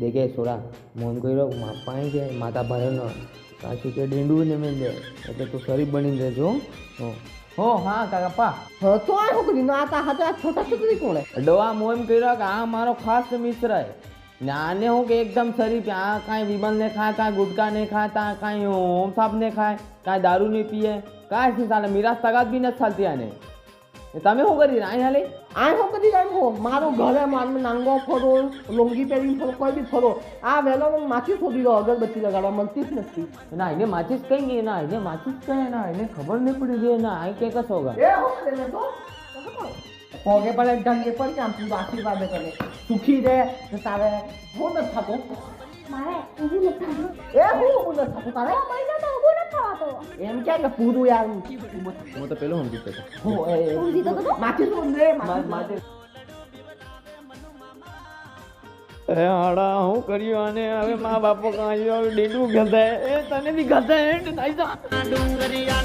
દેખે છોડા મોન કર્યો પાણી છે માતા ભરે ન કાશી કે ડીંડું ને મેં દે એટલે તું શરીફ બની રહેજો હો હા કાકા તો આ શું કરી ના હતા છોટા છોકરી કોણે ડોવા મોમ કર્યો કે આ મારો ખાસ મિત્ર હે ને આને હું કે એકદમ શરીફ આ કાંઈ વિમલ ને ખાય કાંઈ ગુટકા નહીં ખાતા કાંઈ ઓમ સાહેબ ને ખાય કાંઈ દારૂ નહીં પીએ કાંઈ નહીં ચાલે મિરાજ તગાત બી નથી ચાલતી આને તમે શું કરી અહીં હાલે આ શું કરી એમ હો મારું ઘરે મારને નાંગો ફરો લુંગી પહેરીને ફરો કોઈ બી ફરો આ વહેલો માછી શોધી દો અગરબત્તી લગાડવા મળતી જ નથી ના એને માચીસ કઈ ગઈ ના એને માચીસ કઈ ના એને ખબર નહીં પડી ગઈ ના આ કે કશો હોગા એ હો કરે તો પોગે પડે ઢંગે પર કામ તું આશીર્વાદ કરે સુખી રહે તારે હું ન થાકો મારે ઊભું નથી થતું. એ હું ન થાકો તારે મહિનો તો ઊભું નથી થવાતું. એમ કે પૂરું યાર હું તો પેલો સમજી ગયો હો ઊંધી તો કદો? માછી શું રે માચીસ એ હાડા હું કર્યું અને હવે મા બાપો કાં આવ્યો ડીંડું ગધાય એ તને બી ગધાય એ નહીં જા ડુંગરિયા